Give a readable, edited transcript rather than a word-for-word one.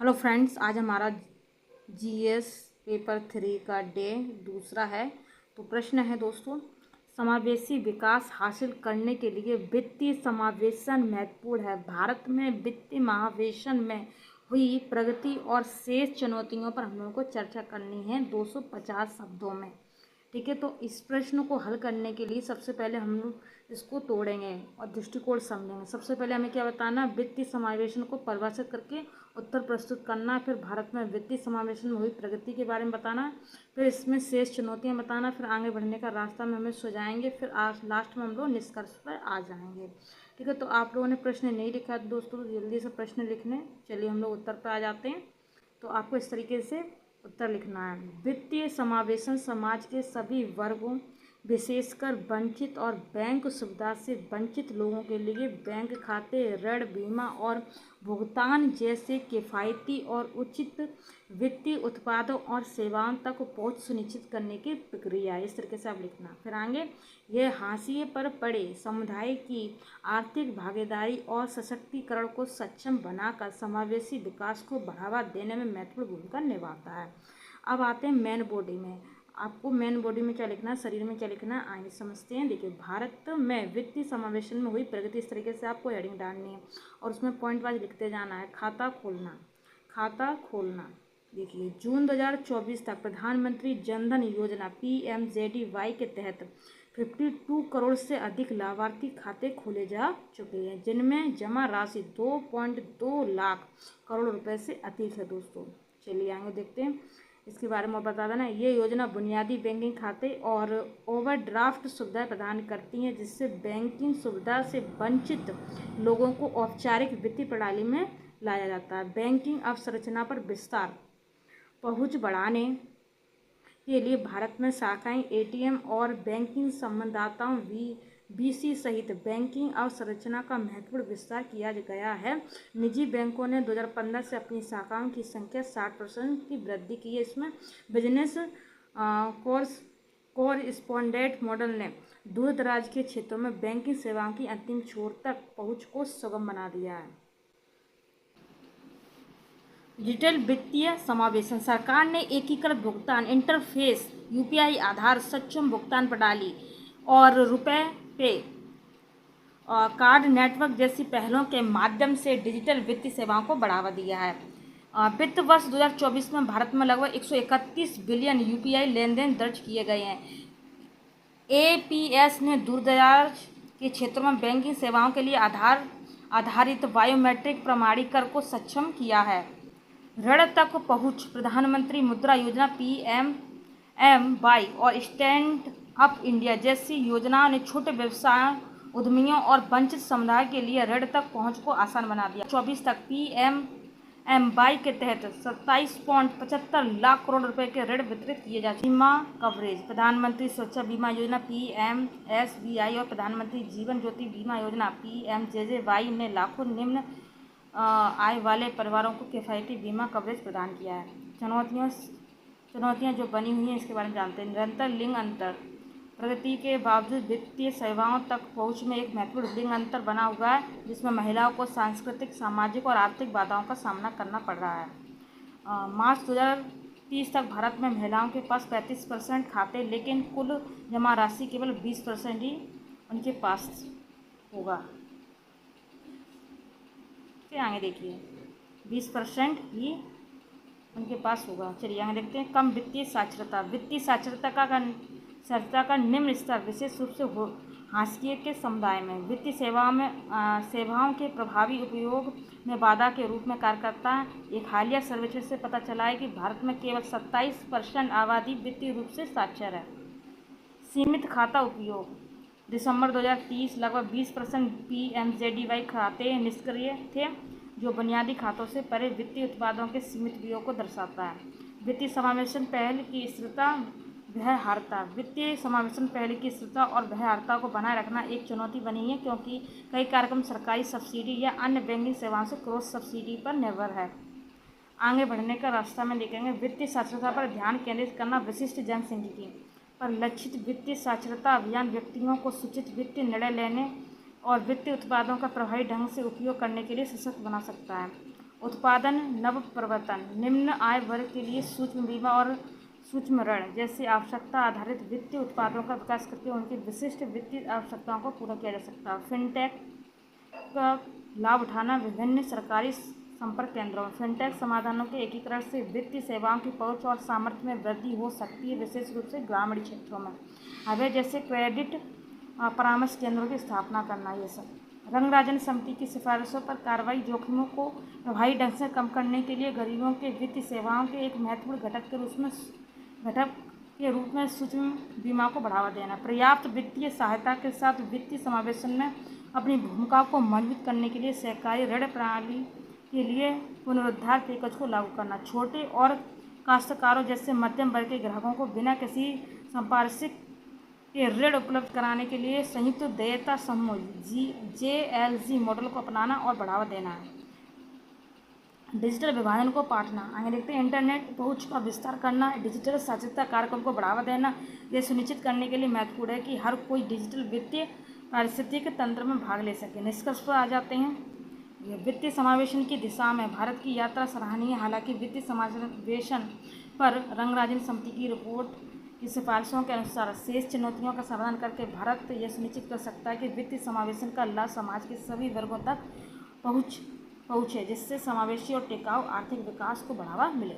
Hello friends, आज हमारा GS paper 3 का डे दूसरा है। तो प्रश्न है दोस्तों, समावेशी विकास हासिल करने के लिए वित्तीय समावेशन महत्वपूर्ण है। भारत में वित्तीय महावेशन में हुई प्रगति और शेष चुनौतियों पर हम लोगों को चर्चा करनी है 250 शब्दों में। ठीक है, तो इस प्रश्न को हल करने के लिए सबसे पहले हम लोग इसको तोड़ेंगे और दृष्टिकोण समझेंगे। सबसे पहले हमें क्या बताना, वित्तीय समावेशन को परिभाषित करके उत्तर प्रस्तुत करना, फिर भारत में वित्तीय समावेशन में हुई प्रगति के बारे में बताना, फिर इसमें शेष चुनौतियां बताना, फिर आगे बढ़ने का रास्ता में हमें सुझाएंगे, फिर लास्ट में हम लोग निष्कर्ष पर आ जाएंगे। ठीक है, तो आप लोगों ने प्रश्न नहीं लिखा तो दोस्तों जल्दी से प्रश्न लिखने। चलिए हम लोग उत्तर पर आ जाते हैं। तो आपको इस तरीके से उत्तर लिखना है। वित्तीय समावेशन समाज के सभी वर्गों, विशेषकर वंचित और बैंक सुविधा से वंचित लोगों के लिए बैंक खाते, ऋण, बीमा और भुगतान जैसे किफ़ायती और उचित वित्तीय उत्पादों और सेवाओं तक पहुंच सुनिश्चित करने की प्रक्रिया है। इस तरीके से आप लिखना। फिर आगे, यह हाशिए पर पड़े समुदाय की आर्थिक भागीदारी और सशक्तिकरण को सक्षम बनाकर समावेशी विकास को बढ़ावा देने में महत्वपूर्ण भूमिका निभाता है। अब आते हैं मेन बॉडी में। आपको मेन बॉडी में क्या लिखना है, शरीर में क्या लिखना है, आइए समझते हैं। देखिए, भारत में वित्तीय समावेशन में हुई प्रगति, इस तरीके से आपको हेडिंग डालनी है और उसमें पॉइंट वाइज लिखते जाना है। खाता खोलना, खाता खोलना। देखिए, जून 2024 तक प्रधानमंत्री जनधन योजना PMJDY के तहत 52 करोड़ से अधिक लाभार्थी खाते खोले जा चुके हैं, जिनमें जमा राशि 2.2 लाख करोड़ रुपए से अधिक है दोस्तों। चलिए आगे देखते हैं, इसके बारे में बता देना। ये योजना बुनियादी बैंकिंग खाते और ओवरड्राफ्ट सुविधाएं प्रदान करती हैं, जिससे बैंकिंग सुविधा से वंचित लोगों को औपचारिक वित्तीय प्रणाली में लाया जाता है। बैंकिंग अवसंरचना पर विस्तार, पहुंच बढ़ाने के लिए भारत में शाखाएं, ATM और बैंकिंग संबंधदाताओं BC सहित बैंकिंग अवसंरचना का महत्वपूर्ण विस्तार किया गया है। निजी बैंकों ने 2015 से अपनी शाखाओं की संख्या 60% की वृद्धि की है। इसमें बिजनेस कोरस्पॉन्डेंट मॉडल ने दूर दराज के क्षेत्रों में बैंकिंग सेवाओं की अंतिम छोर तक पहुंच को सुगम बना दिया है। डिजिटल वित्तीय समावेशन, सरकार ने एकीकृत भुगतान इंटरफेस, UPI आधार सक्षम भुगतान प्रणाली और रुपए पे कार्ड नेटवर्क जैसी पहलों के माध्यम से डिजिटल वित्तीय सेवाओं को बढ़ावा दिया है। वित्त वर्ष 2024 में भारत में लगभग 131 बिलियन UPI लेन देन दर्ज किए गए हैं। APS ने दूरदराज के क्षेत्रों में बैंकिंग सेवाओं के लिए आधारित बायोमेट्रिक प्रमाणीकरण को सक्षम किया है। ऋण तक पहुंच, प्रधानमंत्री मुद्रा योजना PMMY और स्टैंड अप इंडिया जैसी योजनाओं ने छोटे व्यवसाय, उद्यमियों और वंचित समुदाय के लिए ऋण तक पहुंच को आसान बना दिया। 24 तक PMMY के तहत 27.75 लाख करोड़ रुपए के ऋण वितरित किए जा चुके। बीमा कवरेज, प्रधानमंत्री सुरक्षा बीमा योजना PMSBI और प्रधानमंत्री जीवन ज्योति बीमा योजना PMJJY ने लाखों निम्न आय वाले परिवारों को किफ़ायती बीमा कवरेज प्रदान किया है। चुनौतियां जो बनी हुई हैं इसके बारे में जानते हैं। निरंतर लिंग अंतर, प्रगति के बावजूद वित्तीय सेवाओं तक पहुंच में एक महत्वपूर्ण लिंग अंतर बना हुआ है, जिसमें महिलाओं को सांस्कृतिक, सामाजिक और आर्थिक बाधाओं का सामना करना पड़ रहा है। मार्च 2030 तक भारत में महिलाओं के पास 35% खाते, लेकिन कुल जमा राशि केवल 20% ही उनके पास होगा। आगे देखिए, 20% ही उनके पास होगा। चलिए आगे देखते हैं। कम वित्तीय साक्षरता, वित्तीय साक्षरता का निम्न स्तर विशेष रूप से हाशिए के समुदाय में वित्तीय सेवाओं के प्रभावी उपयोग में बाधा के रूप में कार्य करता है। एक हालिया सर्वेक्षण से पता चला है कि भारत में केवल 27% आबादी वित्तीय रूप से साक्षर है। सीमित खाता उपयोग, दिसंबर 2030 लगभग 20% PMJDY खाते निष्क्रिय थे, जो बुनियादी खातों से परे वित्तीय उत्पादों के सीमित उपयोग को दर्शाता है। वित्तीय समावेशन पहल की स्थिरता व्यवहार्यता, वित्तीय समावेशन पहल की स्थिरता और व्यवहार्यता को बनाए रखना एक चुनौती बनी है, क्योंकि कई कार्यक्रम सरकारी सब्सिडी या अन्य बैंकिंग सेवाओं से क्रॉस सब्सिडी पर निर्भर है। आगे बढ़ने का रास्ता में देखेंगे। वित्तीय साक्षरता पर ध्यान केंद्रित करना, विशिष्ट जनसांख्यिकी पर लक्षित वित्तीय साक्षरता अभियान व्यक्तियों को सूचित वित्तीय निर्णय लेने और वित्तीय उत्पादों का प्रभावी ढंग से उपयोग करने के लिए सशक्त बना सकता है। उत्पादन नवप्रवर्तन, निम्न आय वर्ग के लिए सूक्ष्म बीमा और सूक्ष्म ऋण जैसे आवश्यकता आधारित वित्तीय उत्पादों का विकास करके उनकी विशिष्ट वित्तीय आवश्यकताओं को पूरा किया जा सकता है। फिनटेक का लाभ उठाना, विभिन्न सरकारी संपर्क केंद्रों में फिनटेक समाधानों के एकीकरण से वित्तीय सेवाओं की पहुंच और सामर्थ्य में वृद्धि हो सकती है, विशेष रूप से ग्रामीण क्षेत्रों में। अब जैसे क्रेडिट परामर्श केंद्रों की स्थापना करना, ये सब। रंगराजन समिति की सिफारिशों पर कार्रवाई जोखिमों को प्रभावी ढंग से कम करने के लिए गरीबों के वित्तीय सेवाओं के एक महत्वपूर्ण घटक के रूप में सूक्ष्म बीमा को बढ़ावा देना, पर्याप्त वित्तीय सहायता के साथ वित्तीय समावेशन में अपनी भूमिका को मजबूत करने के लिए सहकारी ऋण प्रणाली के लिए पुनरुद्धार पैकेज को लागू करना, छोटे और काश्तकारों जैसे मध्यम वर्ग के ग्राहकों को बिना किसी संपार्श्विक के ऋण उपलब्ध कराने के लिए संयुक्त देयता समूह JLG मॉडल को अपनाना और बढ़ावा देना है। डिजिटल विभाजन को पाटना, आगे देखते हैं। इंटरनेट पहुंच का विस्तार करना, डिजिटल साक्षरता कार्यक्रम को बढ़ावा देना, यह सुनिश्चित करने के लिए महत्वपूर्ण है कि हर कोई डिजिटल वित्तीय पारिस्थितिकी तंत्र में भाग ले सके। निष्कर्ष पर आ जाते हैं। वित्तीय समावेशन की दिशा में भारत की यात्रा सराहनीय है। हालांकि वित्तीय समावेशन पर रंगराजन समिति की रिपोर्ट की सिफारिशों के अनुसार शेष चुनौतियों का समाधान करके भारत यह सुनिश्चित कर सकता है कि वित्तीय समावेशन का लाभ समाज के सभी वर्गों तक पहुँचे, जिससे समावेशी और टिकाऊ आर्थिक विकास को बढ़ावा मिले।